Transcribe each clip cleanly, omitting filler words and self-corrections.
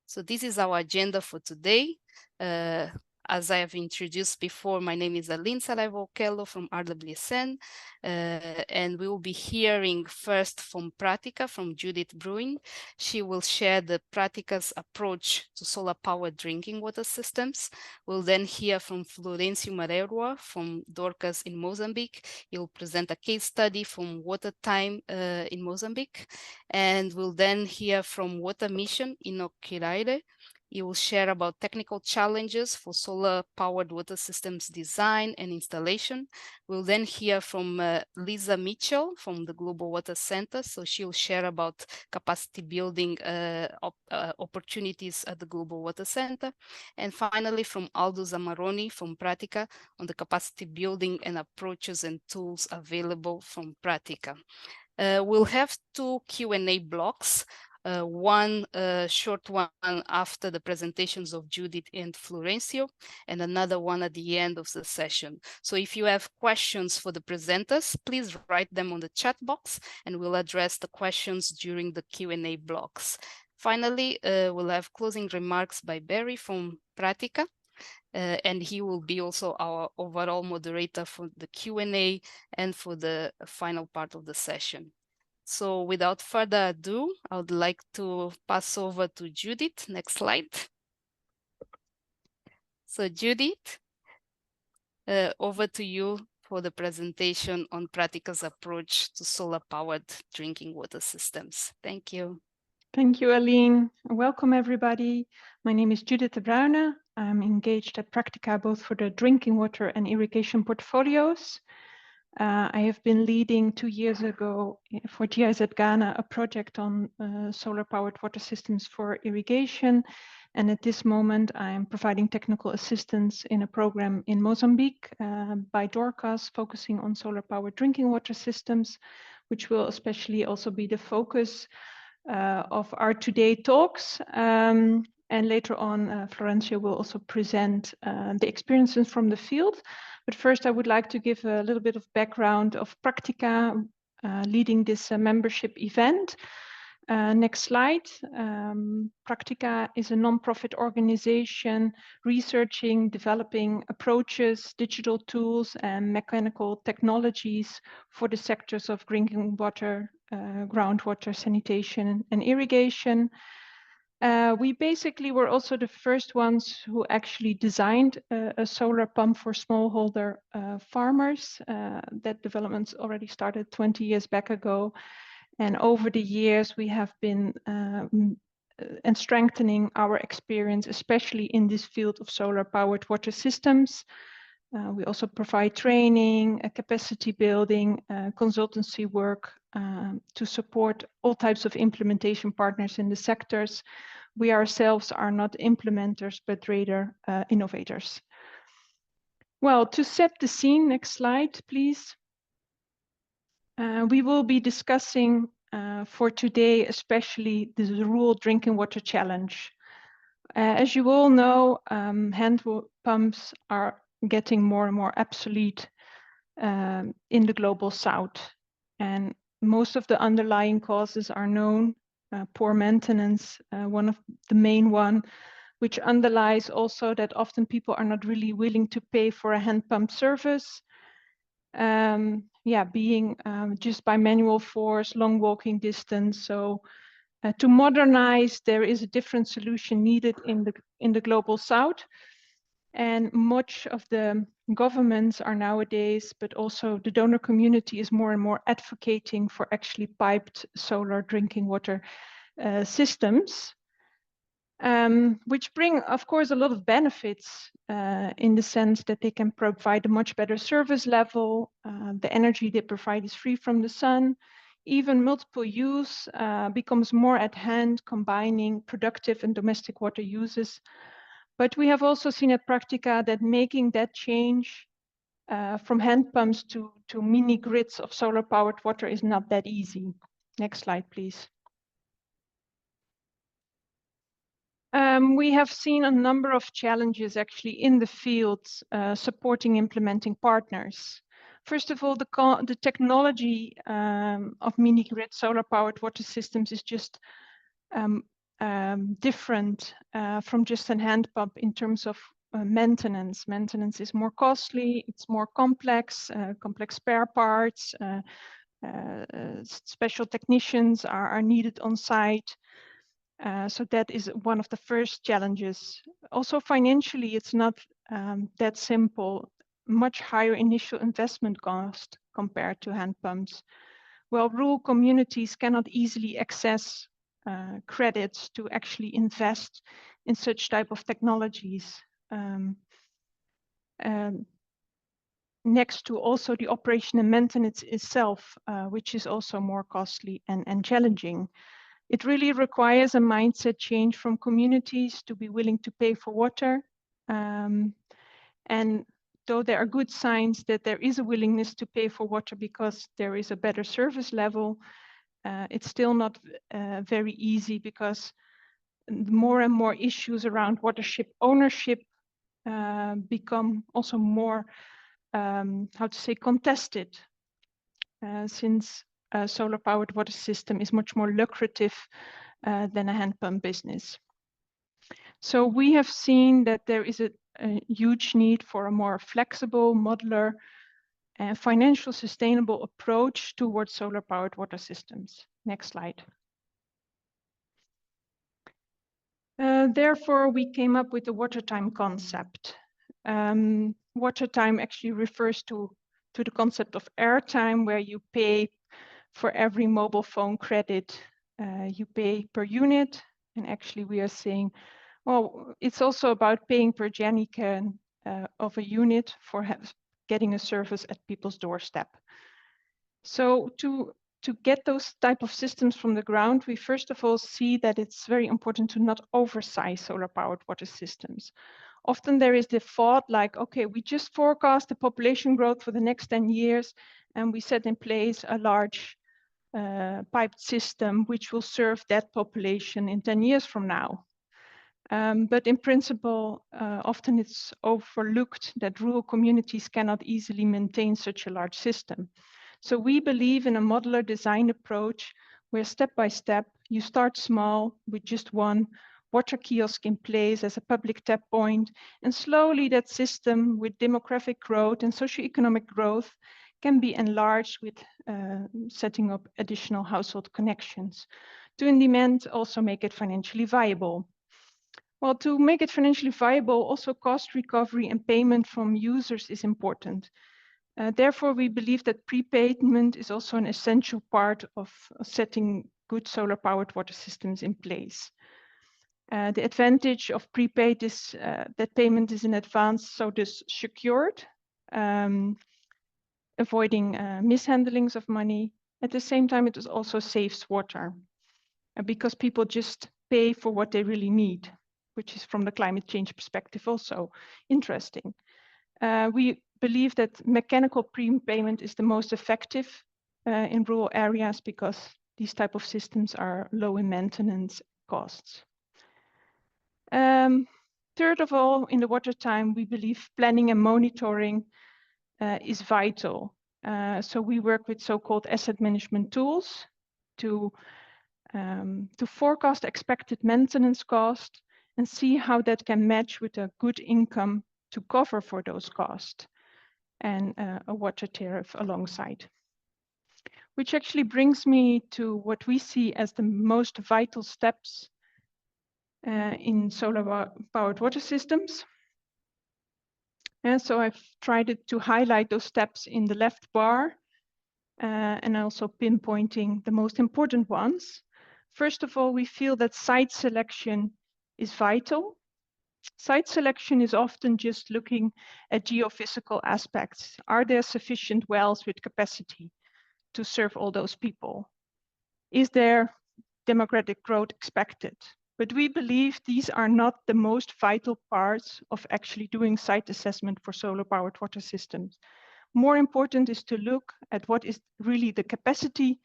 So this is our agenda for today. As I have introduced before, my name is Aline Saraiva-Okello from RWSN, and we will be hearing first from Practica, from Judith Bruin. She will share the Practica's approach to solar-powered drinking water systems. We'll then hear from Florencio Marerwa from Dorcas in Mozambique. He'll present a case study from Water Time in Mozambique. And we'll then hear from Water Mission in Okiraire. He will share about technical challenges for solar-powered water systems design and installation. We'll then hear from Lisa Mitchell from the Global Water Center. So she'll share about capacity building opportunities at the Global Water Center. And finally, from Aldo Zamaroni from Practica on the capacity building and approaches and tools available from Practica. We'll have two Q&A blocks. One short one after the presentations of Judith and Florencio, and another one at the end of the session. So if you have questions for the presenters, please write them on the chat box, and we'll address the questions during the Q&A blocks. Finally, we'll have closing remarks by Barry from Practica, and he will be also our overall moderator for the Q&A and for the final part of the session. So without further ado, I would like to pass over to Judith. Next slide. So Judith, over to you for the presentation on Practica's approach to solar-powered drinking water systems. Thank you. Thank you, Aline. Welcome, everybody. My name is Judith de Bruyne. I'm engaged at Practica both for the drinking water and irrigation portfolios. I have been leading 2 years ago for GIZ Ghana a project on solar-powered water systems for irrigation. And at this moment, I'm providing technical assistance in a program in Mozambique by Dorcas, focusing on solar-powered drinking water systems, which will especially also be the focus of our today talks. And later on, Florencio will also present the experiences from the field. But first, I would like to give a little bit of background of Practica leading this membership event. Next slide. Practica is a non-profit organization researching, developing approaches, digital tools, and mechanical technologies for the sectors of drinking water, groundwater, sanitation, and irrigation. We basically were also the first ones who actually designed a solar pump for smallholder farmers. That development already started 20 years back ago. And over the years, we have been and strengthening our experience, especially in this field of solar-powered water systems. We also provide training, capacity building, consultancy work to support all types of implementation partners in the sectors. We ourselves are not implementers, but rather innovators. Well, to set the scene, next slide, please. We will be discussing for today, especially the rural drinking water challenge. As you all know, hand pumps are getting more and more obsolete in the global south. And most of the underlying causes are known. Poor maintenance, one of the main one, which underlies also that often people are not really willing to pay for a hand pump service. Being just by manual force, long walking distance. So to modernize, there is a different solution needed in the global south. And much of the governments are nowadays, but also the donor community is more and more advocating for actually piped solar drinking water systems, which bring, of course, a lot of benefits in the sense that they can provide a much better service level. The energy they provide is free from the sun. Even multiple use becomes more at hand, combining productive and domestic water uses. But we have also seen at Practica that making that change from hand pumps to mini grids of solar-powered water is not that easy. Next slide, please. We have seen a number of challenges actually in the field supporting implementing partners. First of all, the technology of mini-grid solar-powered water systems is just different from just a hand pump in terms of maintenance. Maintenance is more costly, it's more complex, complex spare parts, special technicians are needed on site. So that is one of the first challenges. Also financially, it's not that simple. Much higher initial investment cost compared to hand pumps. Well, rural communities cannot easily access credits to actually invest in such type of technologies. Next to also the operation and maintenance itself, which is also more costly and challenging. It really requires a mindset change from communities to be willing to pay for water. And though there are good signs that there is a willingness to pay for water because there is a better service level, it's still not very easy because more and more issues around watership ownership become also more, how to say, contested, since a solar-powered water system is much more lucrative than a hand pump business. So we have seen that there is a huge need for a more flexible, modular, and financial sustainable approach towards solar-powered water systems. Next slide. Therefore, we came up with the water time concept. Water time actually refers to the concept of airtime, where you pay for every mobile phone credit, you pay per unit. And actually we are saying, well, it's also about paying per jerrycan of a unit for getting a service at people's doorstep. So to get those type of systems from the ground, we first of all see that it's very important to not oversize solar-powered water systems. Often there is the thought like, okay, we just forecast the population growth for the next 10 years, and we set in place a large piped system which will serve that population in 10 years from now. But in principle, often it's overlooked that rural communities cannot easily maintain such a large system. So we believe in a modular design approach where step by step, you start small with just one water kiosk in place as a public tap point, and slowly that system with demographic growth and socioeconomic growth can be enlarged with setting up additional household connections to in the end also make it financially viable. Well, to make it financially viable, also cost recovery and payment from users is important. Therefore, we believe that prepayment is also an essential part of setting good solar-powered water systems in place. The advantage of prepaid is that payment is in advance, so this secured, avoiding mishandlings of money. At the same time, it also saves water because people just pay for what they really need, which is from the climate change perspective also interesting. We believe that mechanical prepayment is the most effective in rural areas because these type of systems are low in maintenance costs. Third of all, in the water time, we believe planning and monitoring is vital. So we work with so-called asset management tools to forecast expected maintenance cost and see how that can match with a good income to cover for those costs and a water tariff alongside. Which actually brings me to what we see as the most vital steps in solar-powered water systems. And so I've tried to highlight those steps in the left bar and also pinpointing the most important ones. First of all, we feel that site selection is vital. Site selection is often just looking at geophysical aspects. Are there sufficient wells with capacity to serve all those people? Is there demographic growth expected? But we believe these are not the most vital parts of actually doing site assessment for solar-powered water systems. More important is to look at what is really the capacity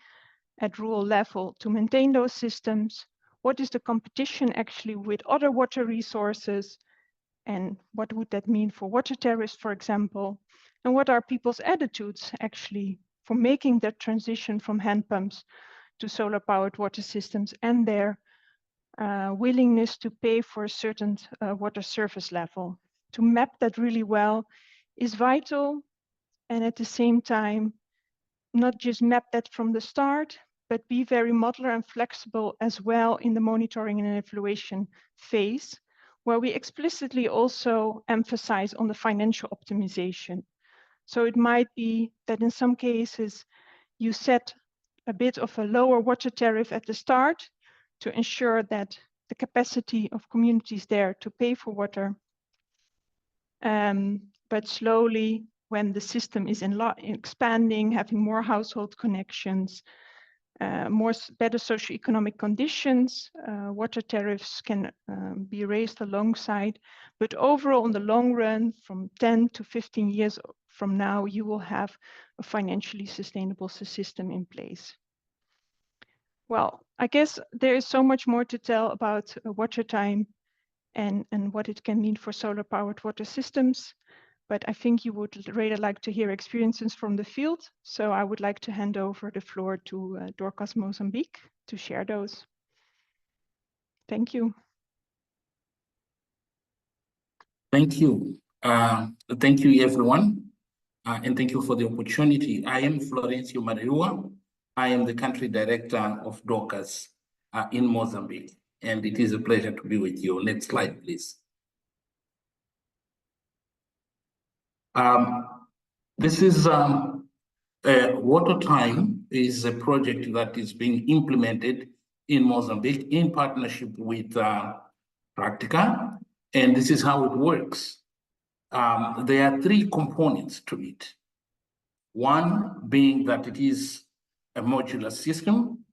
at rural level to maintain those systems. What is the competition actually with other water resources? And what would that mean for water tariffs, for example? And what are people's attitudes actually for making that transition from hand pumps to solar-powered water systems and their willingness to pay for a certain water service level. To map that really well is vital, and at the same time, not just map that from the start, but be very modular and flexible as well in the monitoring and evaluation phase, where we explicitly also emphasize on the financial optimization. So it might be that in some cases, you set a bit of a lower water tariff at the start to ensure that the capacity of communities there to pay for water, but slowly, when the system is expanding, having more household connections, better socioeconomic conditions, water tariffs can be raised alongside. But overall, in the long run, from 10 to 15 years from now, you will have a financially sustainable system in place. Well, I guess there is so much more to tell about water time and what it can mean for solar-powered water systems. But I think you would really like to hear experiences from the field. So I would like to hand over the floor to Dorcas Mozambique to share those. Thank you. Thank you. Thank you, everyone. And thank you for the opportunity. I am Florencio Mariua. I am the country director of Dorcas in Mozambique. And it is a pleasure to be with you. Next slide, please. This is Water Time is a project that is being implemented in Mozambique in partnership with Practica, and this is how it works. There are three components to it. One being that it is a modular system,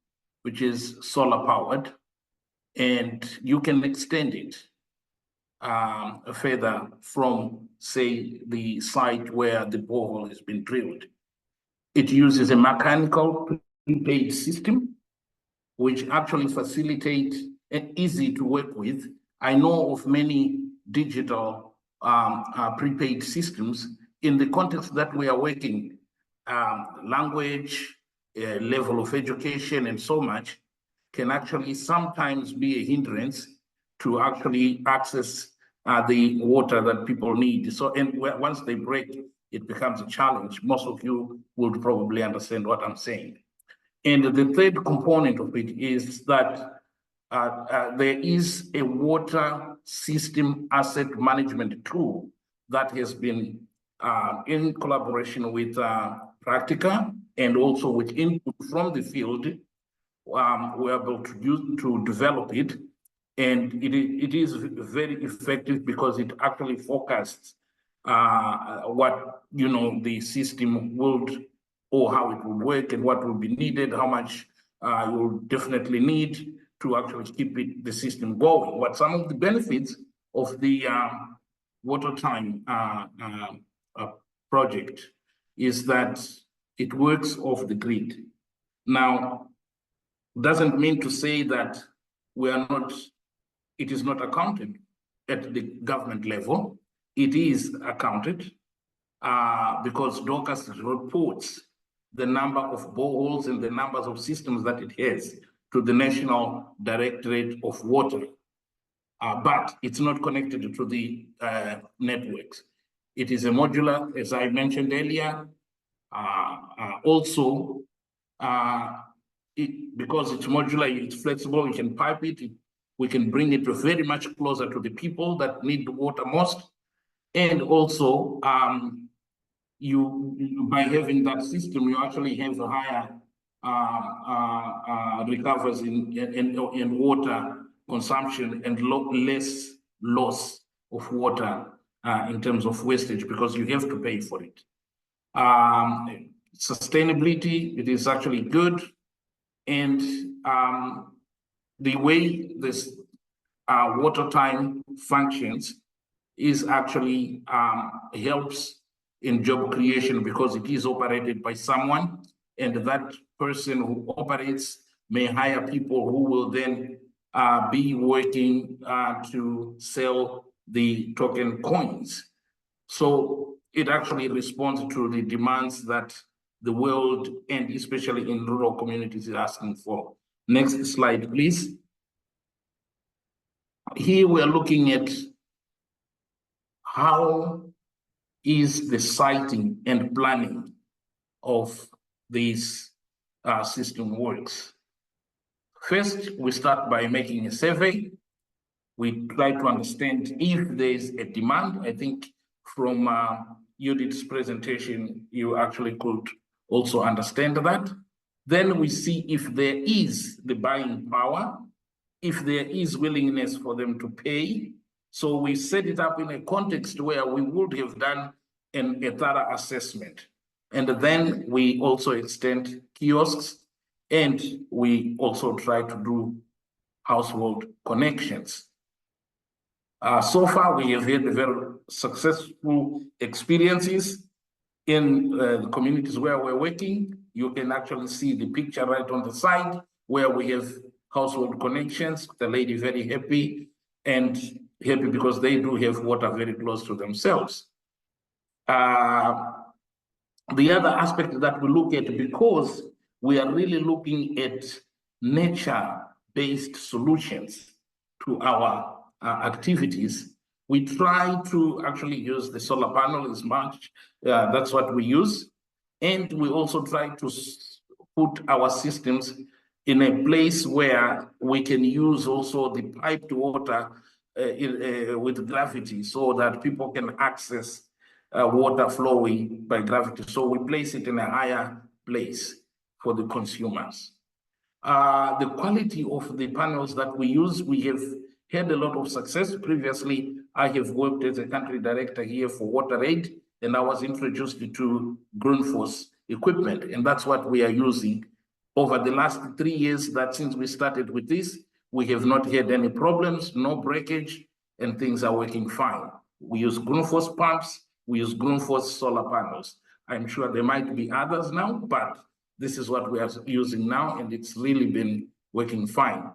which is solar powered, and you can extend it further from, say, the site where the borehole has been drilled. It uses a mechanical prepaid system, which actually facilitates and easy to work with. I know of many digital prepaid systems. In the context that we are working, language, level of education, and so much can actually sometimes be a hindrance to actually access the water that people need. So, and once they break, it becomes a challenge. Most of you would probably understand what I'm saying. And the third component of it is that there is a water system asset management tool that has been in collaboration with Practica and also with input from the field. We're able to develop it, and it is very effective because it actually forecasts what the system would, or how it would work, and what will be needed, how much you'll definitely need to actually keep the system going. What some of the benefits of the Water Time project is that it works off the grid. Now, doesn't mean to say that it is not accounted at the government level. It is accounted because Dorcas reports the number of boreholes and the numbers of systems that it has to the National Directorate of Water. But it's not connected to the networks. It is a modular, as I mentioned earlier. Also, because it's modular, it's flexible, you can pipe it, we can bring it very much closer to the people that need the water most. And also, by having that system, you actually have a higher recovers in water consumption and less loss of water in terms of wastage, because you have to pay for it. Sustainability, it is actually good. And the way this Water Time functions is actually helps in job creation, because it is operated by someone, and that person who operates may hire people who will then be working to sell the token coins. So it actually responds to the demands that the world, and especially in rural communities, is asking for. Next slide, please. Here we are looking at how is the siting and planning of this system works. First, we start by making a survey. We try to understand if there is a demand. I think from Judith's presentation, you actually could also understand that. Then we see if there is the buying power, if there is willingness for them to pay. So we set it up in a context where we would have done a thorough assessment. And then we also extend kiosks, and we also try to do household connections. So far, we have had very successful experiences in the communities where we're working. You can actually see the picture right on the side where we have household connections. The lady very happy, and happy because they do have water very close to themselves. The other aspect that we look at, because we are really looking at nature-based solutions to our activities, we try to actually use the solar panel as much. That's what we use. And we also try to put our systems in a place where we can use also the piped water with gravity, so that people can access water flowing by gravity. So we place it in a higher place for the consumers. The quality of the panels that we use, we have had a lot of success. Previously, I have worked as a country director here for WaterAid, and I was introduced to Grundfos equipment, and that's what we are using. Over the last 3 years that since we started with this, we have not had any problems, no breakage, and things are working fine. We use Grundfos pumps, we use Grundfos solar panels. I'm sure there might be others now, but this is what we are using now, and it's really been working fine.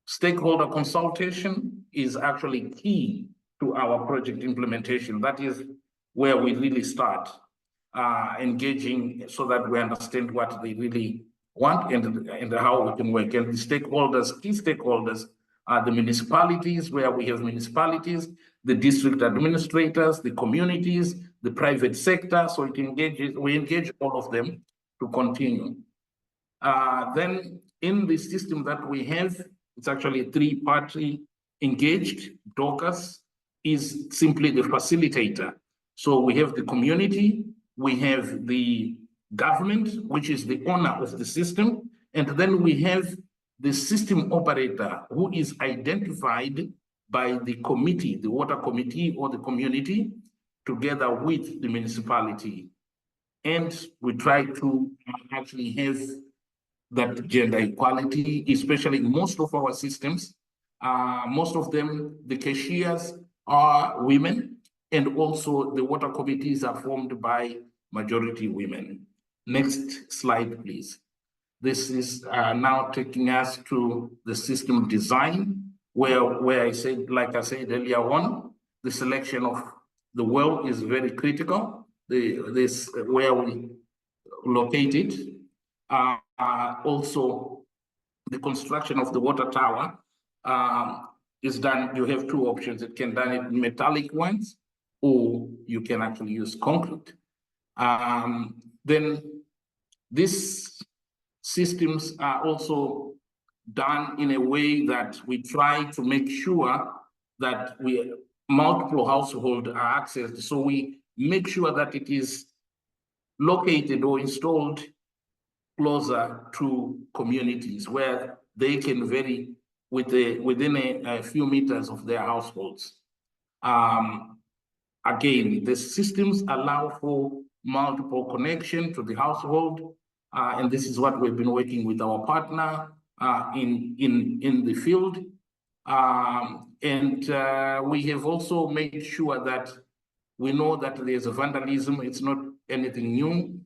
Stakeholder consultation is actually key to our project implementation. That is where we really start engaging, so that we understand what they really want and how we can work. And the stakeholders, key stakeholders, are the municipalities, where we have municipalities, the district administrators, the communities, the private sector. So we engage all of them to continue. Then in the system that we have, it's actually a three-party engaged. Dorcas is simply the facilitator. So we have the community, we have the government, which is the owner of the system, and then we have the system operator, who is identified by the committee, the water committee or the community, together with the municipality. And we try to actually have that gender equality, especially in most of our systems. Most of them, the cashiers are women, and also the water committees are formed by majority women. Next slide, please. This is now taking us to the system design, where I said, like I said earlier on, the selection of the well is very critical. This where we locate it. Also, the construction of the water tower is done. You have two options. It can done in metallic ones, or you can actually use concrete. Then these systems are also done in a way that we try to make sure that multiple households are accessed. So we make sure that it is located or installed closer to communities where they can vary within a few meters of their households. Again, the systems allow for multiple connection to the household, and this is what we've been working with our partner in the field. We have also made sure that we know that there's a vandalism. It's not anything new.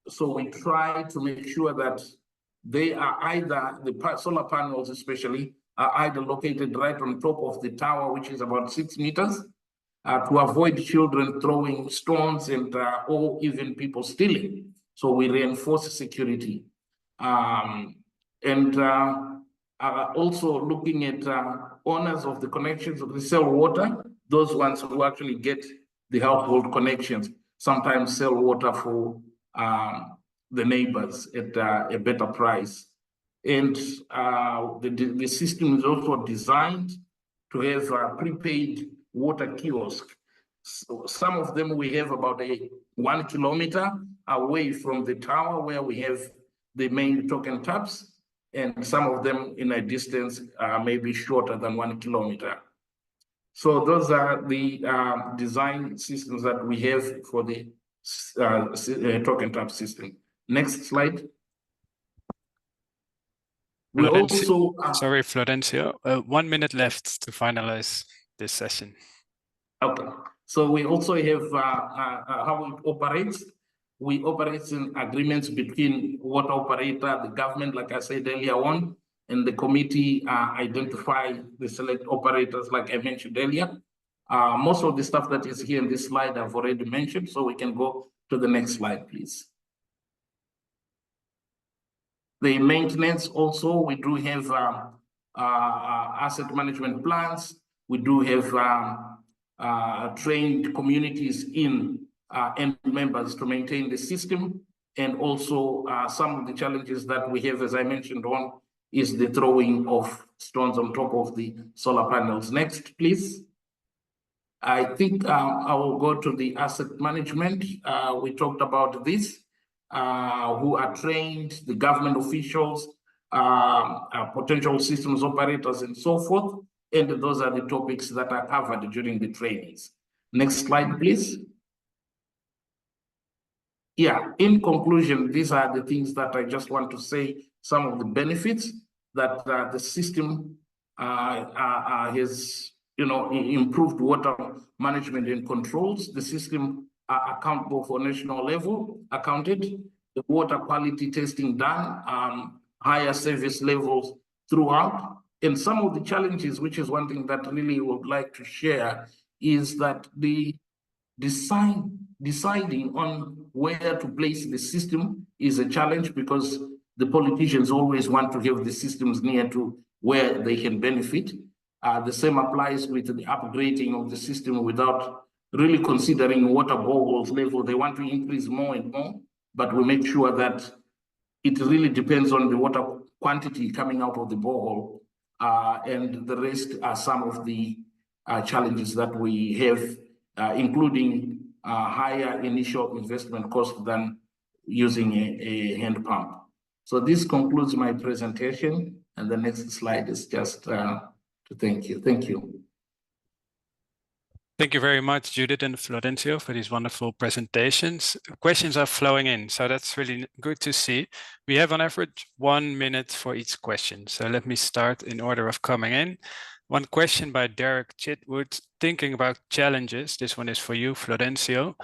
So we try to make sure that they are either, the solar panels especially, are either located right on top of the tower, which is about 6 meters, to avoid children throwing stones and or even people stealing. So we reinforce security. Also looking at owners of the connections who sell water, those ones who actually get the household connections, sometimes sell water for the neighbors at a better price. And the system is also designed to have a prepaid water kiosk. So some of them we have about 1 kilometer away from the tower where we have the main token taps, and some of them in a distance maybe shorter than 1 kilometer. So those are the design systems that we have for the token tap system. Next slide. We also sorry, Florencio, 1 minute left to finalize this session. Okay, so we also have how it operates. We operate in agreements between water operator, the government, like I said earlier on, and the committee identify the select operators, like I mentioned earlier. Most of the stuff that is here in this slide I've already mentioned, so we can go to the next slide, please. The maintenance also, we do have asset management plans. We do have trained communities in and members to maintain the system. And also some of the challenges that we have, as I mentioned on, is the throwing of stones on top of the solar panels. Next, please. I think I will go to the asset management. We talked about this, who are trained, the government officials, potential systems operators, and so forth. And those are the topics that are covered during the trainings. Next slide, please. Yeah, in conclusion, these are the things that I just want to say, some of the benefits that the system has, improved water management and controls. The system are accountable for national level, accounted, the water quality testing done, higher service levels throughout. And some of the challenges, which is one thing that really would like to share, is that the deciding on where to place the system is a challenge, because the politicians always want to have the systems near to where they can benefit. The same applies with the upgrading of the system without really considering water boreholes level. They want to increase more and more, but we make sure that it really depends on the water quantity coming out of the borehole. And the rest are some of the challenges that we have, including higher initial investment cost than using a hand pump. So this concludes my presentation, and the next slide is just to thank you. Thank you. Thank you very much, Judith and Florencio, for these wonderful presentations. Questions are flowing in, so that's really good to see. We have on average 1 minute for each question. So let me start in order of coming in. One question by Derek Chitwood, thinking about challenges. This one is for you, Florencio.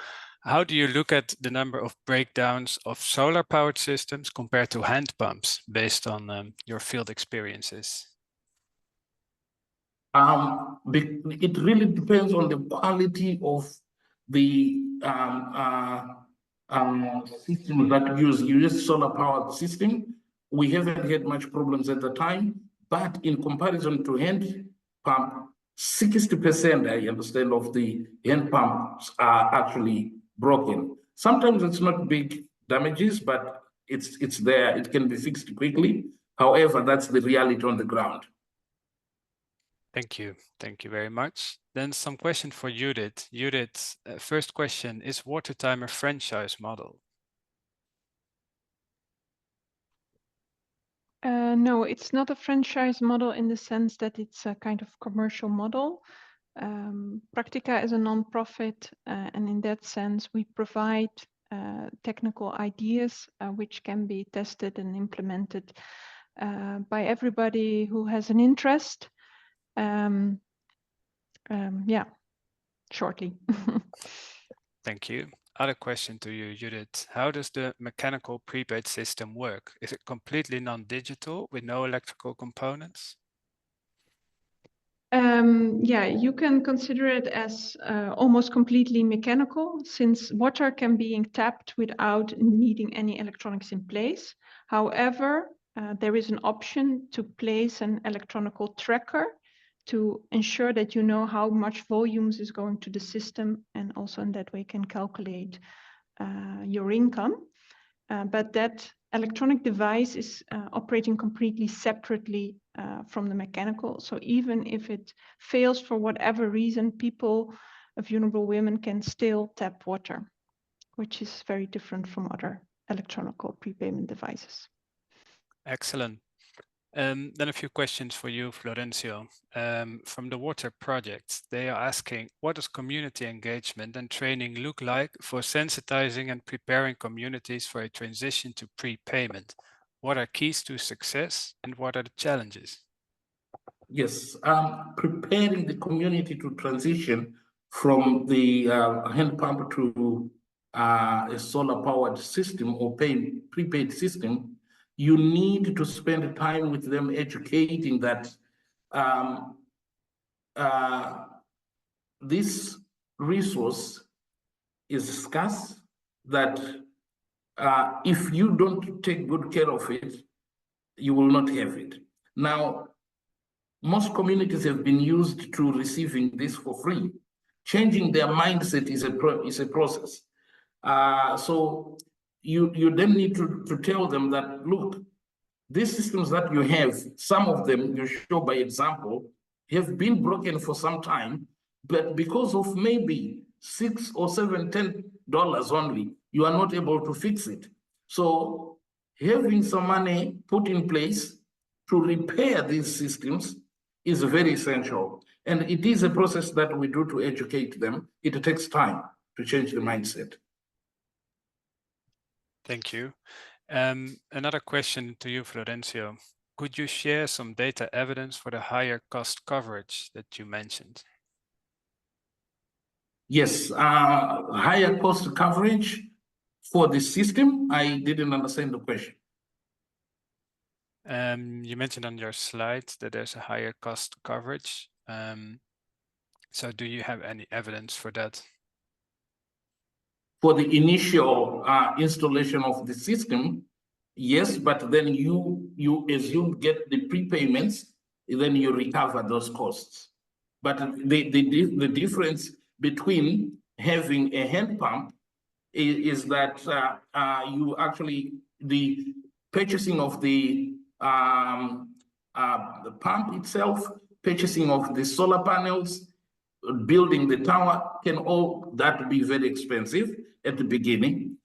How do you look at the number of breakdowns of solar-powered systems compared to hand pumps, based on your field experiences? It really depends on the quality of the system that you use solar-powered system. We haven't had much problems at the time, but in comparison to hand pump, 60%, I understand, of the hand pumps are actually broken. Sometimes it's not big damages, but it's there. It can be fixed quickly. However, that's the reality on the ground. Thank you. Thank you very much. Then some question for Judith. Judith, first question, is WaterTime a franchise model? No, it's not a franchise model in the sense that it's a kind of commercial model. Practica is a non-profit, and in that sense, we provide technical ideas which can be tested and implemented by everybody who has an interest. Yeah, shortly. Thank you. Other question to you, Judith. How does the mechanical prepaid system work? Is it completely non-digital with no electrical components? Yeah, you can consider it as almost completely mechanical, since water can be tapped without needing any electronics in place. However, there is an option to place an electronic tracker to ensure that you know how much volumes is going to the system, and also in that way can calculate your income. But that electronic device is operating completely separately from the mechanical. So even if it fails for whatever reason, people, vulnerable women, can still tap water, which is very different from other electronic prepayment devices. Excellent. Then a few questions for you, Florencio. From the water project, they are asking, what does community engagement and training look like for sensitizing and preparing communities for a transition to prepayment? What are keys to success and what are the challenges? Yes, preparing the community to transition from the hand pump to a solar-powered system or prepaid system, you need to spend time with them educating that this resource is scarce, that if you don't take good care of it, you will not have it. Now, most communities have been used to receiving this for free. Changing their mindset is a process. So you then need to tell them that, look, these systems that you have, some of them you show by example, have been broken for some time, but because of maybe $6 or $7, $10 only, you are not able to fix it. So having some money put in place to repair these systems is very essential. And it is a process that we do to educate them. It takes time to change the mindset. Thank you. Another question to you, Florencio. Could you share some data evidence for the higher cost coverage that you mentioned? Yes, higher cost coverage for the system. I didn't understand the question. You mentioned on your slide that there's a higher cost coverage. So do you have any evidence for that? For the initial installation of the system, yes, but then as you get the prepayments, then you recover those costs. But the difference between having a hand pump is that you actually, the purchasing of the pump itself, purchasing of the solar panels, building the tower, can all that be very expensive at the beginning,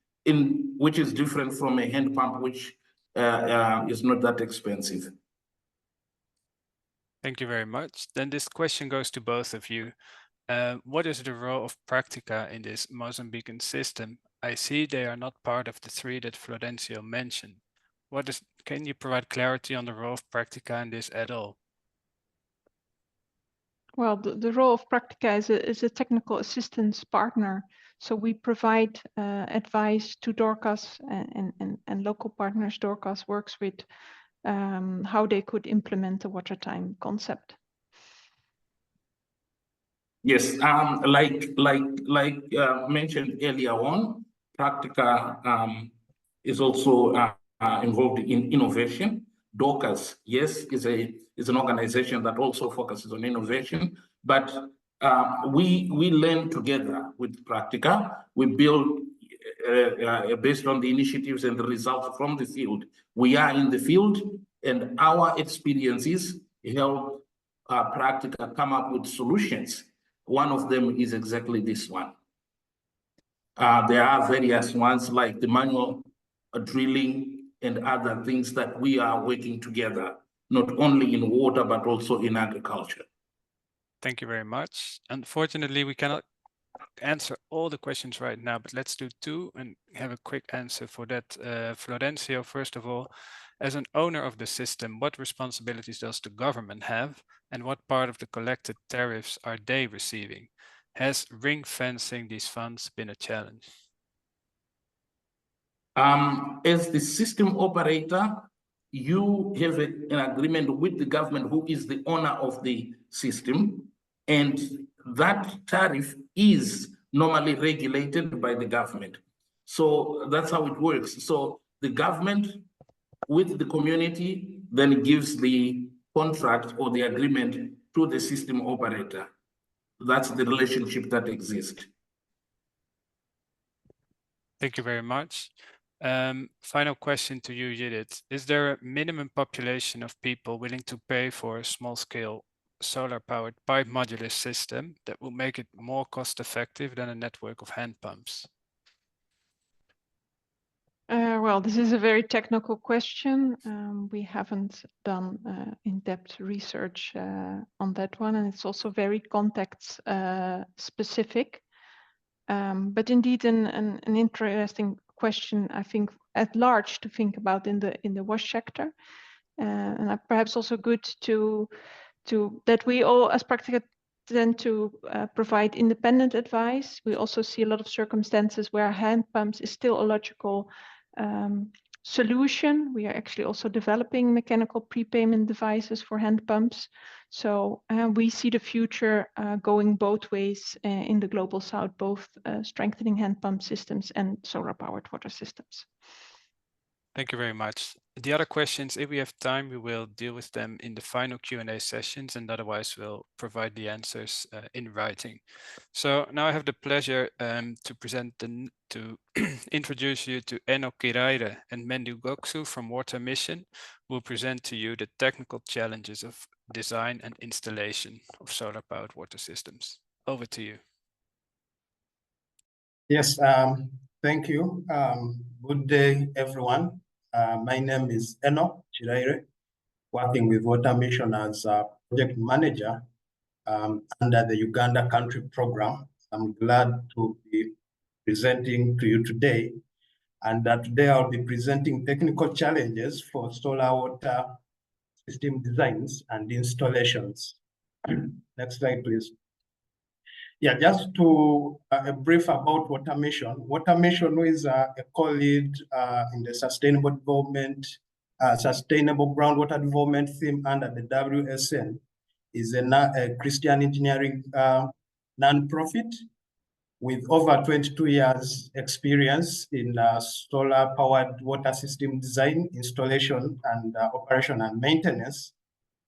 which is different from a hand pump, which is not that expensive. Thank you very much. Then this question goes to both of you. What is the role of Practica in this Mozambican system? I see they are not part of the three that Florencio mentioned. Can you provide clarity on the role of Practica in this at all? Well, the role of Practica is a technical assistance partner. So we provide advice to Dorcas and local partners. Dorcas works with how they could implement the water time concept. Yes, like mentioned earlier on, Practica is also involved in innovation. Dorcas, yes, is an organization that also focuses on innovation, but we learn together with Practica. We build based on the initiatives and the results from the field. We are in the field, and our experiences help Practica come up with solutions. One of them is exactly this one. There are various ones like the manual drilling and other things that we are working together, not only in water, but also in agriculture. Thank you very much. Unfortunately, we cannot answer all the questions right now, but let's do two and have a quick answer for that. Florencio, first of all, as an owner of the system, what responsibilities does the government have, and what part of the collected tariffs are they receiving? Has ring fencing these funds been a challenge? As the system operator, you have an agreement with the government, who is the owner of the system, and that tariff is normally regulated by the government. So that's how it works. So the government with the community, then gives the contract or the agreement to the system operator. That's the relationship that exists. Thank you very much. Final question to you, Judith. Is there a minimum population of people willing to pay for a small-scale solar-powered pipe modular system that will make it more cost-effective than a network of hand pumps? Well, this is a very technical question. We haven't done in-depth research on that one, and it's also very context specific. But indeed, an interesting question, I think, at large to think about in the wash sector, and perhaps also good to that we all as Practica tend to provide independent advice. We also see a lot of circumstances where hand pumps is still a logical solution. We are actually also developing mechanical prepayment devices for hand pumps. So we see the future going both ways in the global south, both strengthening hand pump systems and solar powered water systems. Thank you very much. The other questions, if we have time, we will deal with them in the final Q&A sessions, and otherwise we'll provide the answers in writing. So now I have the pleasure to introduce you to Enno Kiraire and Mendu Goksu from Water Mission, who will present to you the technical challenges of design and installation of solar-powered water systems. Over to you. Yes, thank you. Good day, everyone. My name is Enno Kiraire, working with Water Mission as a project manager under the Uganda country program. I'm glad to be presenting to you today. And today I'll be presenting technical challenges for solar water system designs and installations. Next slide, please. Yeah, just to a brief about Water Mission. Water Mission is a co-lead in the sustainable development, sustainable groundwater development theme under the WSN. Is a Christian engineering non-profit with over 22 years experience in solar-powered water system design, installation, and operation and maintenance.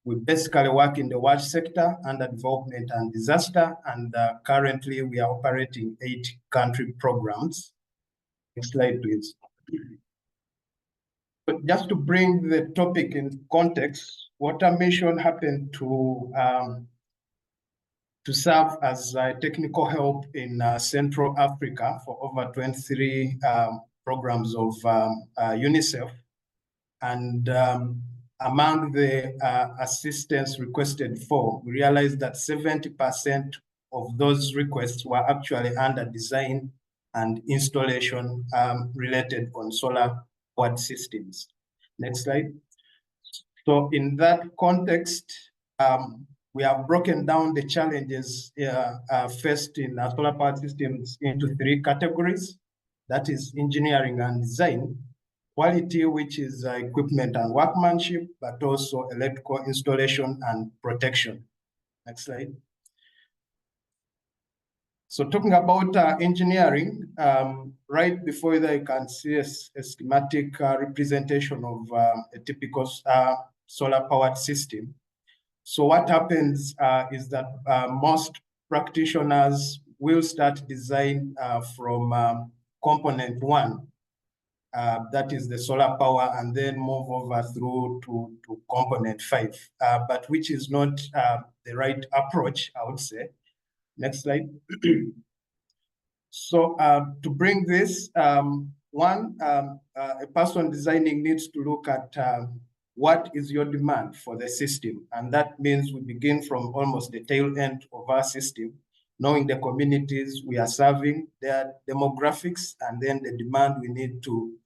We basically work in the water sector under development and disaster, and currently we are operating 8 country programs. Next slide, please. But just to bring the topic in context, Water Mission happened to serve as technical help in Central Africa for over 23 programs of UNICEF. And among the assistance requested for, we realized that 70% of those requests were actually under design and installation related on solar powered systems. Next slide. So in that context, we have broken down the challenges faced in solar powered systems into 3 categories. That is engineering and design, quality, which is equipment and workmanship, but also electrical installation and protection. Next slide. So talking about engineering, right before that, you can see a schematic representation of a typical solar-powered system. So what happens is that most practitioners will start design from component 1. That is the solar power, and then move over through to component 5, but which is not the right approach, I would say. Next slide. So to bring this, a person designing needs to look at what is your demand for the system, and that means we begin from almost the tail end of our system, knowing the communities we are serving, their demographics, and then the demand we need to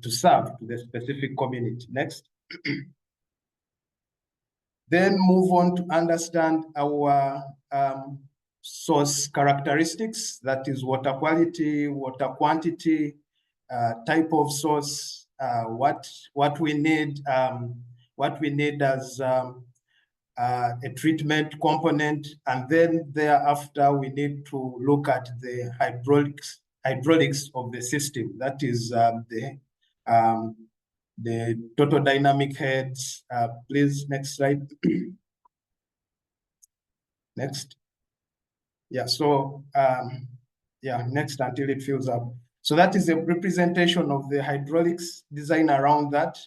serve to the specific community. Next. Then move on to understand our source characteristics, that is water quality, water quantity, type of source, what we need as a treatment component, and then thereafter we need to look at the hydraulics of the system. That is the total dynamic heads. Please, next slide. Next. Yeah, so, yeah, next until it fills up. So that is a representation of the hydraulics design around that,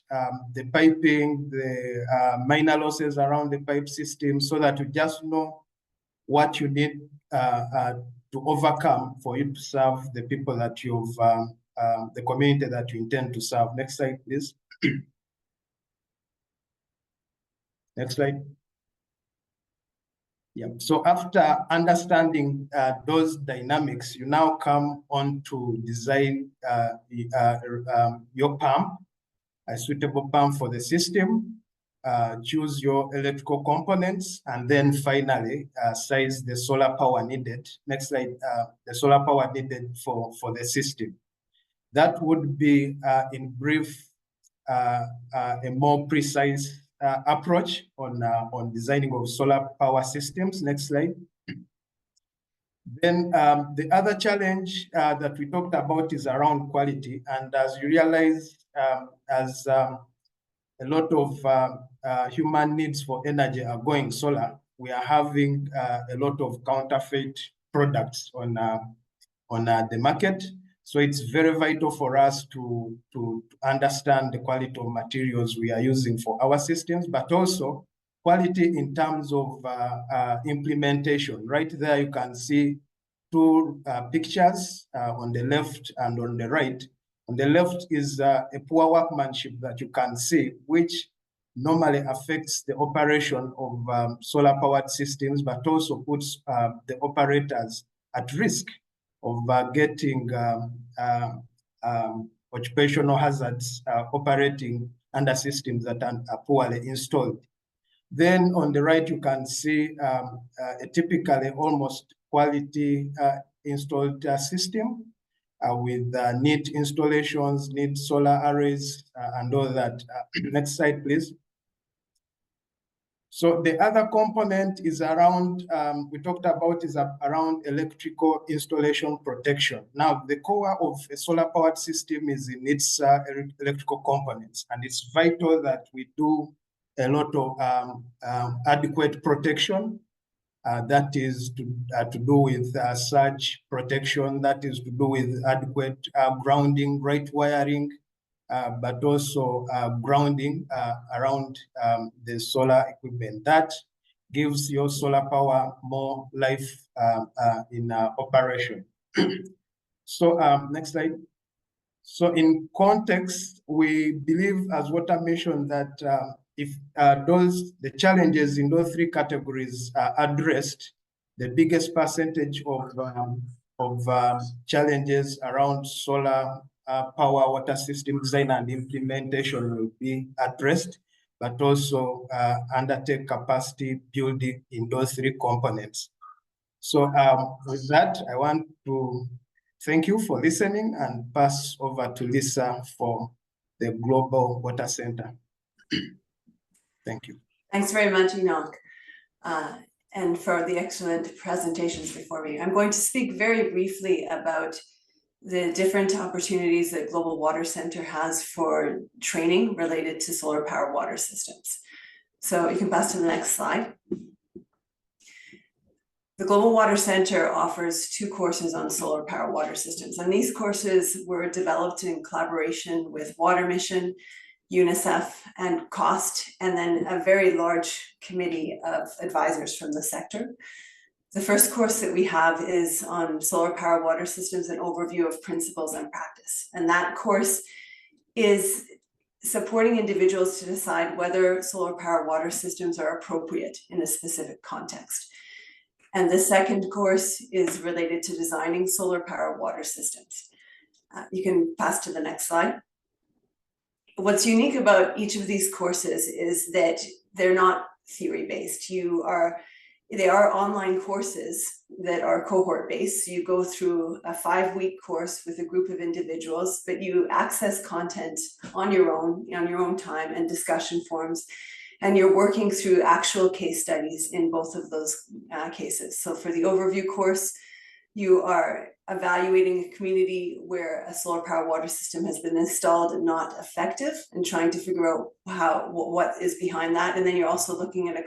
the piping, the minor losses around the pipe system, so that you just know what you need to overcome for you to serve the people that you've, the community that you intend to serve. Next slide, please. Next slide. Yeah. So after understanding those dynamics, you now come on to design your pump, a suitable pump for the system, choose your electrical components, and then finally size the solar power needed. Next slide, the solar power needed for the system. That would be, in brief, a more precise approach on designing of solar power systems. Next slide. Then the other challenge that we talked about is around quality. And as you realize, as a lot of human needs for energy are going solar, we are having a lot of counterfeit products on the market. So it's very vital for us to understand the quality of materials we are using for our systems, but also quality in terms of implementation. Right there, you can see two pictures on the left and on the right. On the left is a poor workmanship that you can see, which normally affects the operation of solar-powered systems, but also puts the operators at risk of getting occupational hazards operating under systems that are poorly installed. Then on the right, you can see a typically almost quality installed system with neat installations, neat solar arrays, and all that. Next slide, please. So the other component is around, we talked about, is around electrical installation protection. Now, the core of a solar powered system is in its electrical components, and it's vital that we do a lot of adequate protection. That is to do with surge protection, that is to do with adequate grounding, right wiring, but also grounding around the solar equipment. That gives your solar power more life in operation. So next slide. So in context, we believe, as Walter mentioned, that if the challenges in those three categories are addressed, the biggest percentage of challenges around solar power water system design and implementation will be addressed, but also undertake capacity building in those three components. So with that, I want to thank you for listening and pass over to Lisa for the Global Water Center. Thank you. Thanks very much, Enoch, and for the excellent presentations before me. I'm going to speak very briefly about the different opportunities that Global Water Center has for training related to solar power water systems. So you can pass to the next slide. The Global Water Center offers 2 courses on solar power water systems, and these courses were developed in collaboration with Water Mission, UNICEF, and COST, and then a very large committee of advisors from the sector. The first course that we have is on solar power water systems, an overview of principles and practice. And that course is supporting individuals to decide whether solar power water systems are appropriate in a specific context. And the second course is related to designing solar power water systems. You can pass to the next slide. What's unique about each of these courses is that they're not theory-based. They are online courses that are cohort-based. So you go through a 5-week course with a group of individuals, but you access content on your own time and discussion forums. And you're working through actual case studies in both of those cases. So for the overview course, you are evaluating a community where a solar power water system has been installed and not effective, and trying to figure out what is behind that. And then you're also looking at a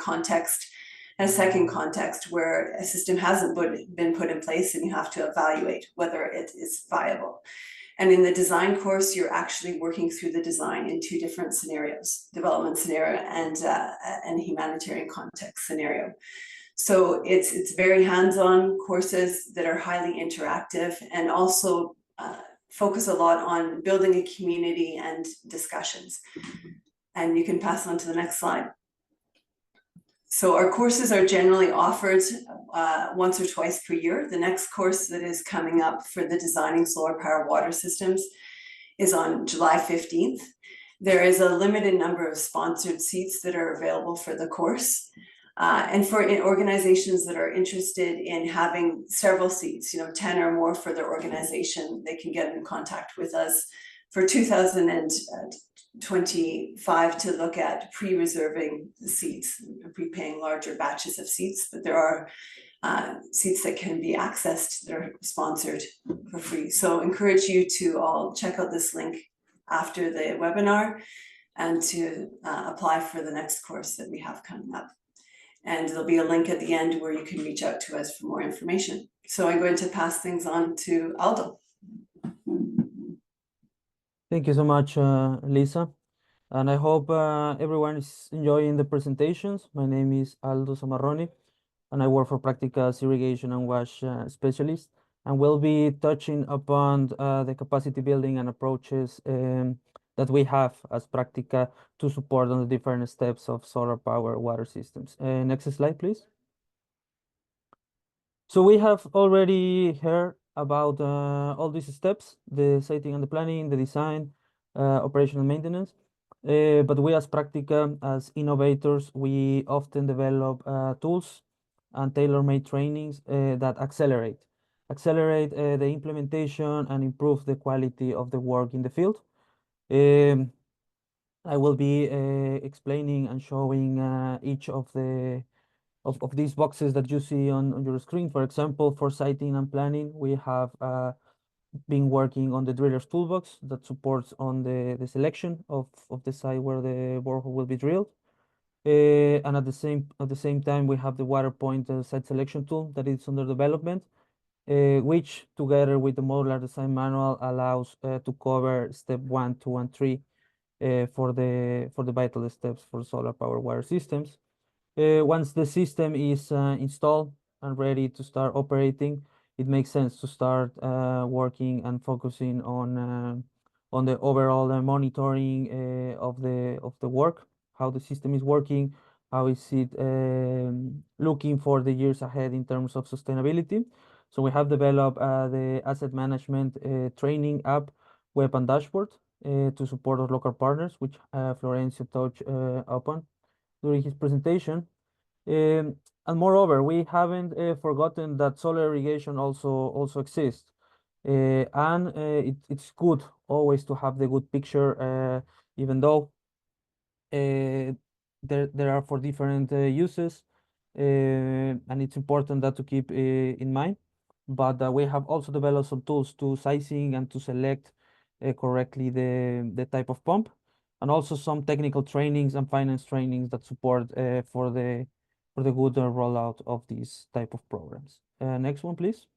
second context where a system hasn't been put in place, and you have to evaluate whether it is viable. And in the design course, you're actually working through the design in two different scenarios: development scenario and humanitarian context scenario. So it's very hands-on courses that are highly interactive, and also focus a lot on building a community and discussions. And you can pass on to the next slide. So our courses are generally offered once or twice per year. The next course that is coming up for the Designing Solar Power Water Systems is on July 15th. There is a limited number of sponsored seats that are available for the course. And for organizations that are interested in having several seats, 10 or more for their organization, they can get in contact with us for 2025 to look at pre-reserving the seats, prepaying larger batches of seats. But there are seats that can be accessed that are sponsored for free. So encourage you to all check out this link after the webinar and to apply for the next course that we have coming up. And there'll be a link at the end where you can reach out to us for more information. So I'm going to pass things on to Aldo. Thank you so much, Lisa. And I hope everyone is enjoying the presentations. My name is Aldo Samarroni, and I work for Practica as irrigation and wash specialist. And we'll be touching upon the capacity building and approaches that we have as Practica to support on the different steps of solar power water systems. Next slide, please. So we have already heard about all these steps: the siting and the planning, the design, operation and maintenance. But we as Practica, as innovators, we often develop tools and tailor-made trainings that accelerate the implementation and improve the quality of the work in the field. I will be explaining and showing each of these boxes that you see on your screen. For example, for siting and planning, we have been working on the driller's toolbox that supports on the selection of the site where the borehole will be drilled. And at the same time, we have the water point site selection tool that is under development, which together with the modular design manual allows to cover step 1, 2, and 3 for the vital steps for solar power water systems. Once the system is installed and ready to start operating, it makes sense to start working and focusing on the overall monitoring of the work, how the system is working, how is it looking for the years ahead in terms of sustainability. So we have developed the asset management training app, web and dashboard to support our local partners, which Florencio touched upon during his presentation. And moreover, we haven't forgotten that solar irrigation also exists. And it's good always to have the good picture, even though there are for different uses, and it's important that to keep in mind. But we have also developed some tools to sizing and to select correctly the type of pump, and also some technical trainings and finance trainings that support for the good rollout of these type of programs. Next one, please.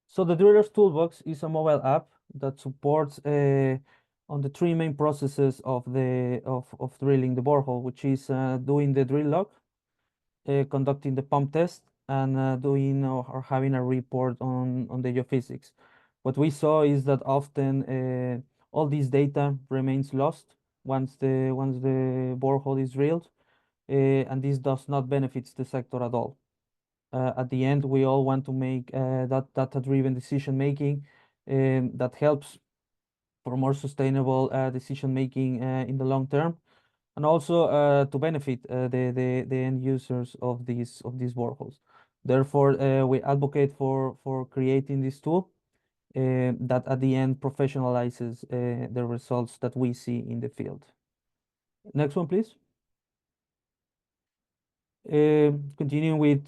So the Driller's Toolbox is a mobile app that supports on the three main processes of drilling the borehole, which is doing the drill log, conducting the pump test, and doing or having a report on the geophysics. What we saw is that often all this data remains lost once the borehole is drilled, and this does not benefit the sector at all. At the end, we all want to make that data-driven decision making that helps for more sustainable decision making in the long term, and also to benefit the end users of these boreholes. Therefore, we advocate for creating this tool that at the end professionalizes the results that we see in the field. Next one, please. Continuing with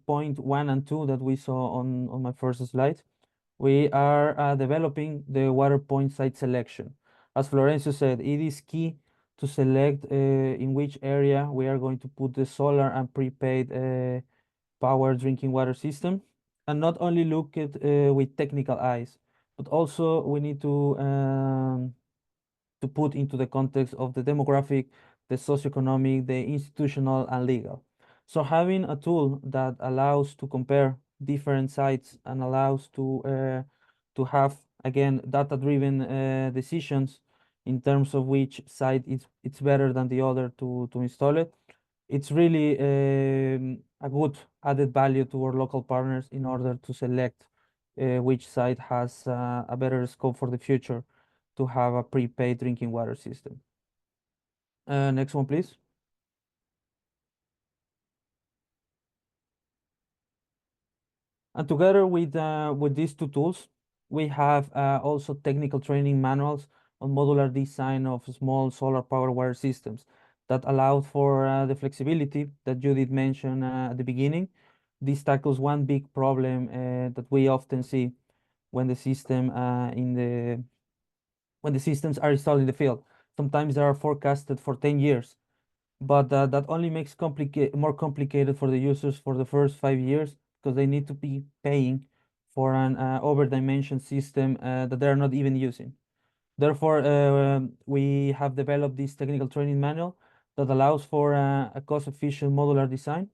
point 1 and 2 that we saw on my first slide, we are developing the water point site selection. As Florencio said, it is key to select in which area we are going to put the solar and prepaid power drinking water system, and not only look at with technical eyes, but also we need to put into the context of the demographic, the socioeconomic, the institutional, and legal. So having a tool that allows to compare different sites and allows to have, again, data-driven decisions in terms of which site it's better than the other to install it, it's really a good added value to our local partners in order to select which site has a better scope for the future to have a prepaid drinking water system. Next one, please. And together with these two tools, we have also technical training manuals on modular design of small solar power water systems that allow for the flexibility that you did mention at the beginning. This tackles one big problem that we often see when the system when the systems are installed in the field. Sometimes they are forecasted for 10 years, but that only makes more complicated for the users for the first 5 years because they need to be paying for an over-dimensioned system that they're not even using. Therefore, we have developed this technical training manual that allows for a cost-efficient modular design,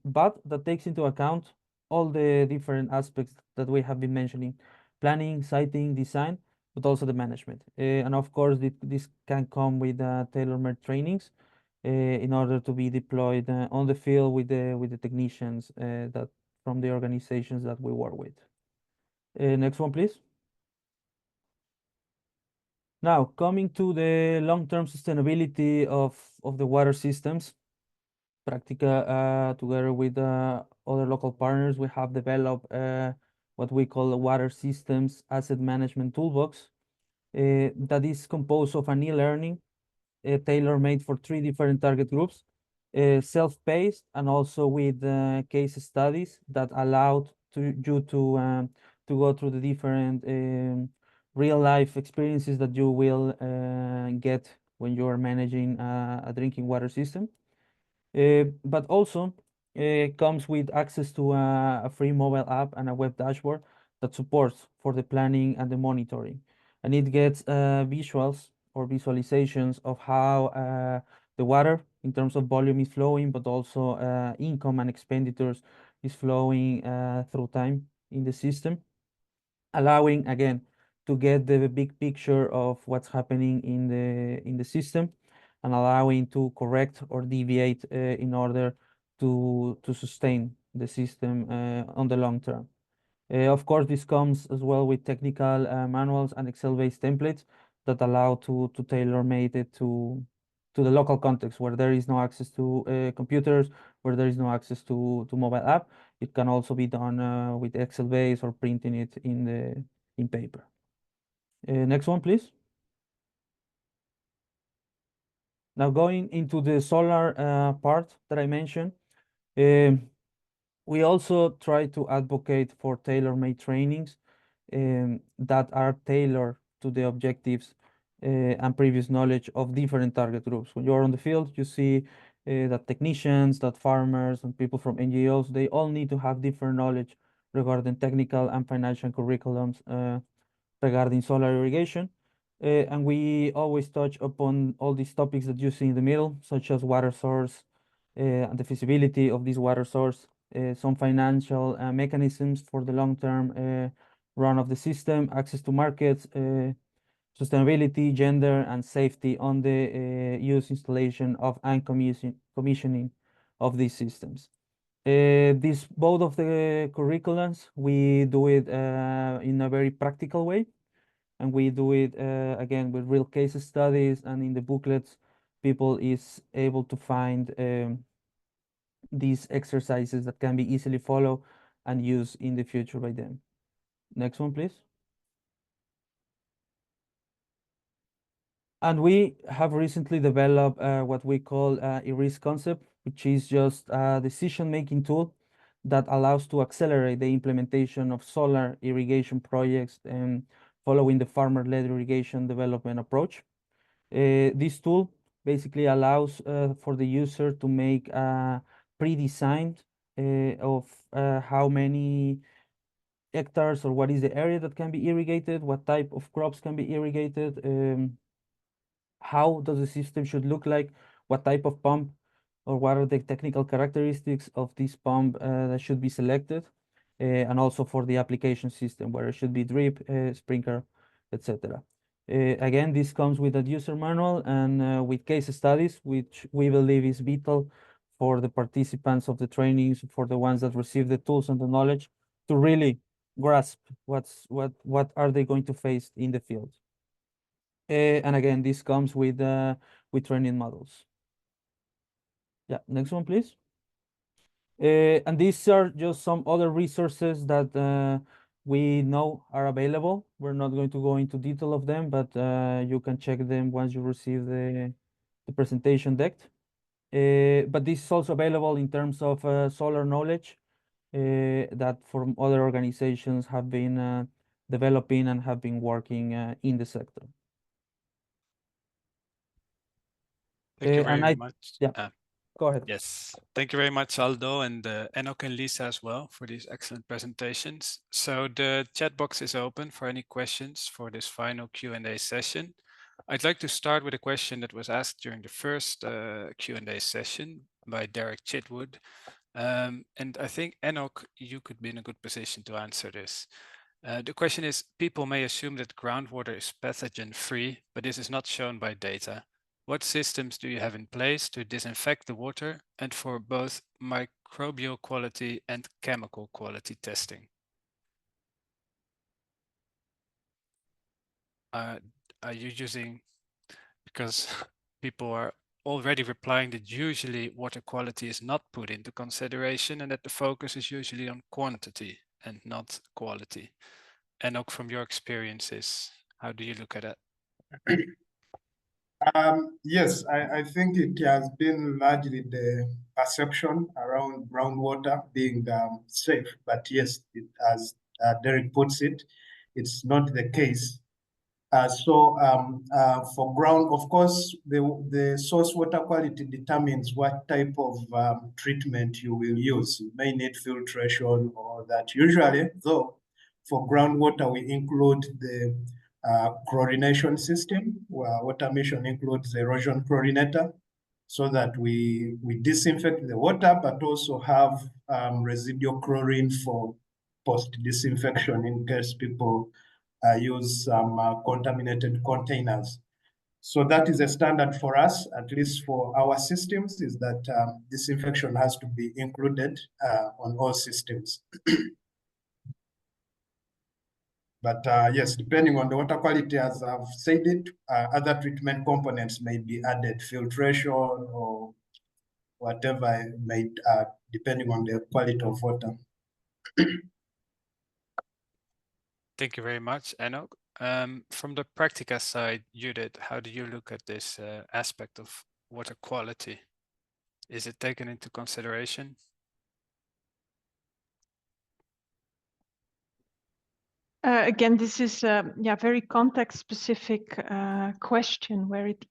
but that takes into account all the different aspects that we have been mentioning: planning, siting, design, but also the management. And of course, this can come with tailor-made trainings in order to be deployed on the field with the technicians that from the organizations that we work with. Next one, please. Now, coming to the long-term sustainability of the water systems, Practica, together with other local partners, we have developed what we call a water systems asset management toolbox that is composed of an e-learning tailor-made for 3 different target groups, self-paced and also with case studies that allowed you to go through the different real-life experiences that you will get when you are managing a drinking water system. But also comes with access to a free mobile app and a web dashboard that supports for the planning and the monitoring. And it gets visuals or visualizations of how the water in terms of volume is flowing, but also income and expenditures is flowing through time in the system, allowing again to get the big picture of what's happening in the system and allowing to correct or deviate in order to sustain the system on the long term. Of course, this comes as well with technical manuals and Excel-based templates that allow to tailor-made it to the local context where there is no access to computers, where there is no access to mobile app. It can also be done with Excel-based or printing it in paper. Next one, please. Now going into the solar part that I mentioned, we also try to advocate for tailor-made trainings that are tailored to the objectives and previous knowledge of different target groups. When you're on the field, you see that technicians, that farmers, and people from NGOs, they all need to have different knowledge regarding technical and financial curriculums regarding solar irrigation. And we always touch upon all these topics that you see in the middle, such as water source and the feasibility of this water source, some financial mechanisms for the long-term run of the system, access to markets, sustainability, gender, and safety on the use, installation of and commissioning of these systems. Both of the curriculums, we do it in a very practical way, and we do it again with real case studies, and in the booklets, people is able to find these exercises that can be easily followed and used in the future by them. Next one, please. And we have recently developed what we call a risk concept, which is just a decision-making tool that allows to accelerate the implementation of solar irrigation projects and following the farmer-led irrigation development approach. This tool basically allows for the user to make a pre-designed of how many hectares or what is the area that can be irrigated, what type of crops can be irrigated, how does the system should look like, what type of pump or what are the technical characteristics of this pump that should be selected, and also for the application system, where it should be drip, sprinkler, etc. Again, this comes with a user manual and with case studies, which we believe is vital for the participants of the trainings, for the ones that receive the tools and the knowledge to really grasp what are they going to face in the field. And again, this comes with training models. Yeah, next one, please. And these are just some other resources that we know are available. We're not going to go into detail of them, but you can check them once you receive the presentation deck. But this is also available in terms of solar knowledge that from other organizations have been developing and have been working in the sector. Thank you very And much. yeah, go ahead. Yes, thank you very much, Aldo, and Enoch and Lisa as well for these excellent presentations. So the chat box is open for any questions for this final Q&A session. I'd like to start with a question that was asked during the first Q&A session by Derek Chitwood. And I think, Enoch, you could be in a good position to answer this. The question is, people may assume that groundwater is pathogen-free, but this is not shown by data. What systems do you have in place to disinfect the water and for both microbial quality and chemical quality testing? Are you using, because people are already replying that usually water quality is not put into consideration and that the focus is usually on quantity and not quality. Enoch, from your experiences, how do you look at it? Yes, I think it has been largely the perception around groundwater being safe, but yes, as Derek puts it, it's not the case. For ground, of course, the source water quality determines what type of treatment you will use. You may need filtration or that. Usually, though, for groundwater, we include the chlorination system, where water mission includes the erosion chlorinator, so that we disinfect the water, but also have residual chlorine for post-disinfection in case people use some contaminated containers. So that is a standard for us, at least for our systems, is that disinfection has to be included on all systems. But yes, depending on the water quality, as I've said it, other treatment components may be added, filtration or whatever, may depending on the quality of water. Thank you very much, Enoch. From the Practica side, Judith, how do you look at this aspect of water quality? Is it taken into consideration? Again, this is very context-specific question where it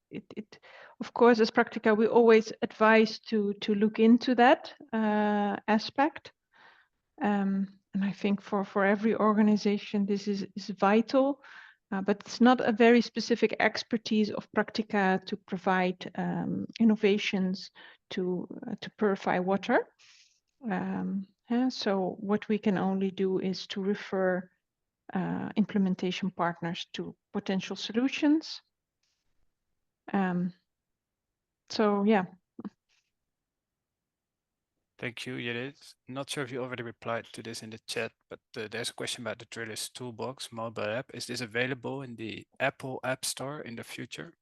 of course, as Practica, we always advise to look into that aspect. And I think for every organization, this is vital, but it's not a very specific expertise of Practica to provide innovations to purify water. So what we can only do is to refer implementation partners to potential solutions. So yeah. Thank you, Judith. Not sure if you already replied to this in the chat, but there's a question about the Drillis Toolbox mobile app. Is this available in the Apple App Store in the future?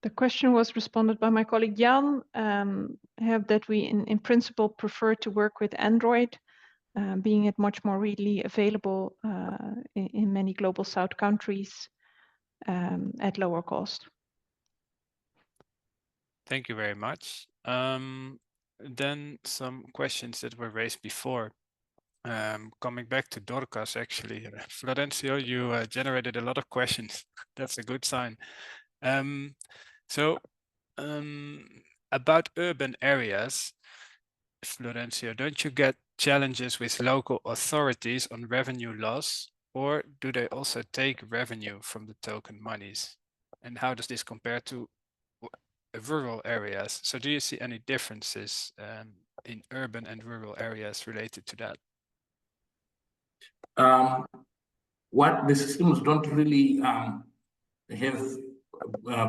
The question was responded by my colleague Jan, that we in principle prefer to work with Android, being it much more readily available in many global South countries. at lower cost. Thank you very much. Then some questions that were raised before. Coming back to Dorcas, actually, Florencio, you generated a lot of questions. That's a good sign. About urban areas, Florencio, don't you get challenges with local authorities on revenue loss, or do they also take revenue from the token monies? And how does this compare to rural areas? So do you see any differences in urban and rural areas related to that? What the systems don't really have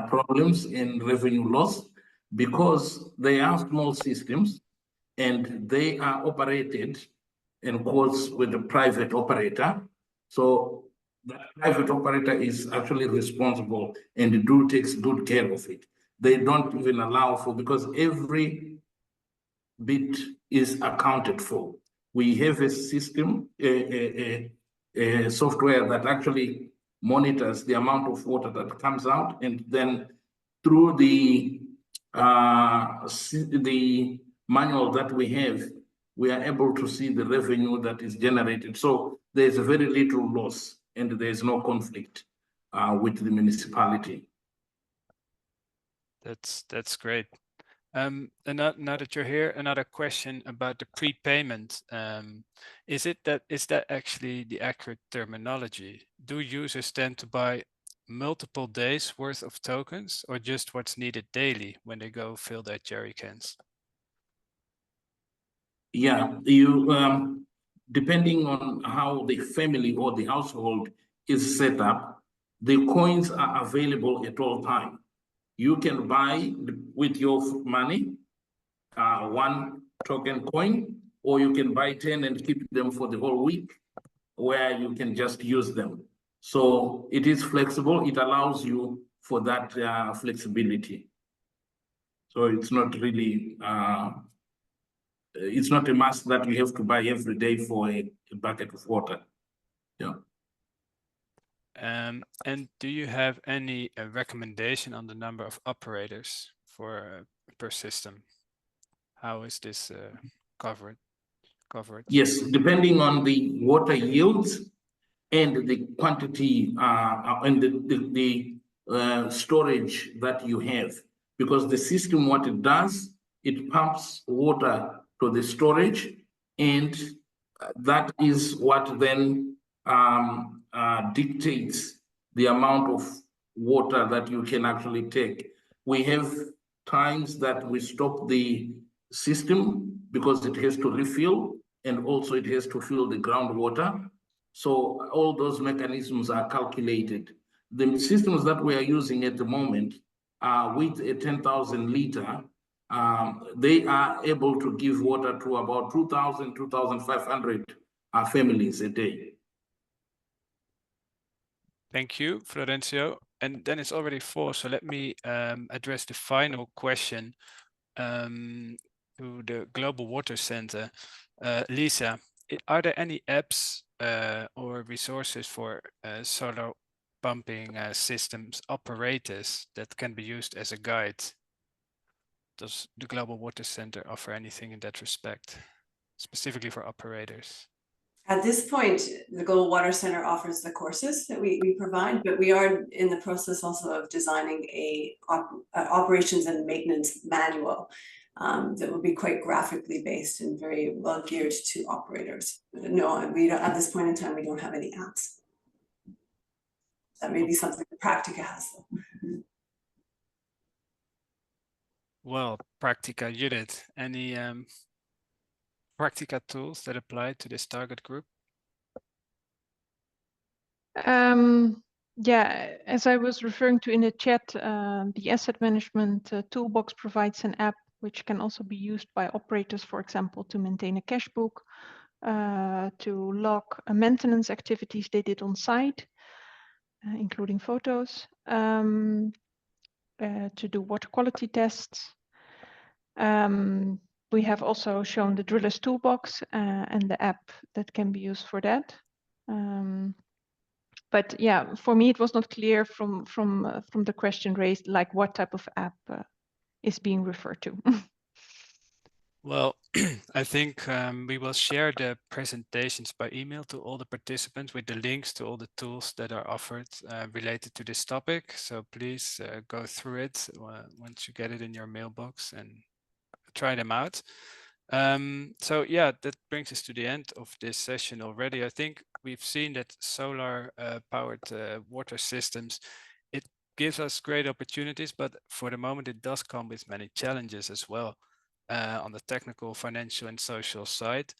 problems in revenue loss because they are small systems and they are operated in course with a private operator. So that private operator is actually responsible and takes good care of it. They don't even allow for, because every bit is accounted for. We have a system, a software that actually monitors the amount of water that comes out, and then through the manual that we have, we are able to see the revenue that is generated. So there's a very little loss and there's no conflict with the municipality. That's great. And now that you're here, another question about the prepayment. Is that actually the accurate terminology? Do users tend to buy multiple days worth of tokens, or just what's needed daily when they go fill their jerry cans? Yeah, you depending on how the family or the household is set up, the coins are available at all times. You can buy with your money 1 token coin, or you can buy 10 and keep them for the whole week, where you can just use them. So it is flexible. It allows you for that flexibility. So it's not really, it's not a must that you have to buy every day for a bucket of water. Yeah. And do you have any recommendation on the number of operators for per system? How is this covered? Yes, depending on the water yields and the quantity and the storage that you have, because the system, what it does, it pumps water to the storage, and that is what then dictates the amount of water that you can actually take. We have times that we stop the system because it has to refill, and also it has to fill the groundwater. So all those mechanisms are calculated. The systems that we are using at the moment with a 10,000 liter, they are able to give water to about 2,000, 2,500 families a day. Thank you, Florencio. And then it's already 4, so let me address the final question to the Global Water Center. Lisa, are there any apps or resources for solar pumping systems operators that can be used as a guide? Does the Global Water Center offer anything in that respect, specifically for operators? At this point, the Global Water Center offers the courses that we provide, but we are in the process also of designing a operations and maintenance manual that will be quite graphically based and very well geared to operators. No, we don't, at this point in time, we don't have any apps. That may be something that Practica has though. Well, Practica, Judith, any Practica tools that apply to this target group? Yeah, as I was referring to in the chat, the asset management toolbox provides an app which can also be used by operators, for example, to maintain a cash book, to log maintenance activities they did on site, including photos, to do water quality tests. We have also shown the Driller's Toolbox and the app that can be used for that. But yeah, for me, it was not clear from the question raised, like what type of app is being referred to. Well, I think we will share the presentations by email to all the participants with the links to all the tools that are offered related to this topic. So please go through it once you get it in your mailbox and try them out. So yeah, that brings us to the end of this session already. I think we've seen that solar powered water systems, it gives us great opportunities, but for the moment it does come with many challenges as well. On the technical, financial and social side.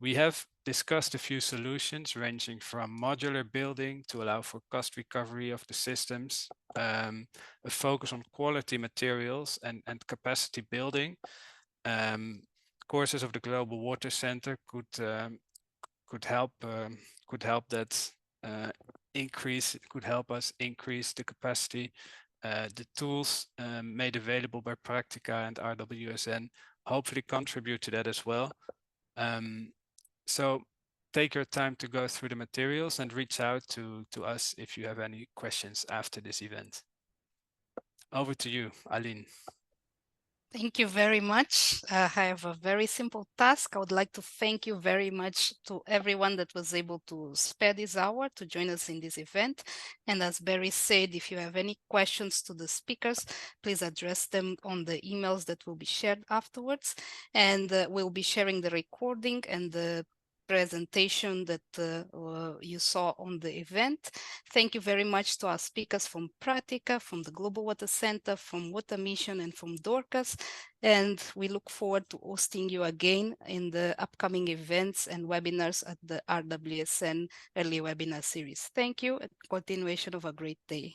We have discussed a few solutions ranging from modular building to allow for cost recovery of the systems, a focus on quality materials and capacity building. Courses of the Global Water Center could help that could help us increase the capacity. The tools made available by Practica and RWSN hopefully contribute to that as well. So take your time to go through the materials and reach out to us if you have any questions after this event. Over to you, Aline. Thank you very much. I have a very simple task. I would like to thank you very much to everyone that was able to spare this hour to join us in this event. And as Barry said, if you have any questions to the speakers, please address them on the emails that will be shared afterwards. And we'll be sharing the recording and the presentation that you saw on the event. Thank you very much to our speakers from Practica, from the Global Water Center, from Water Mission and from Dorcas. And we look forward to hosting you again in the upcoming events and webinars at the RWSN Early Webinar Series. Thank you and continuation of a great day.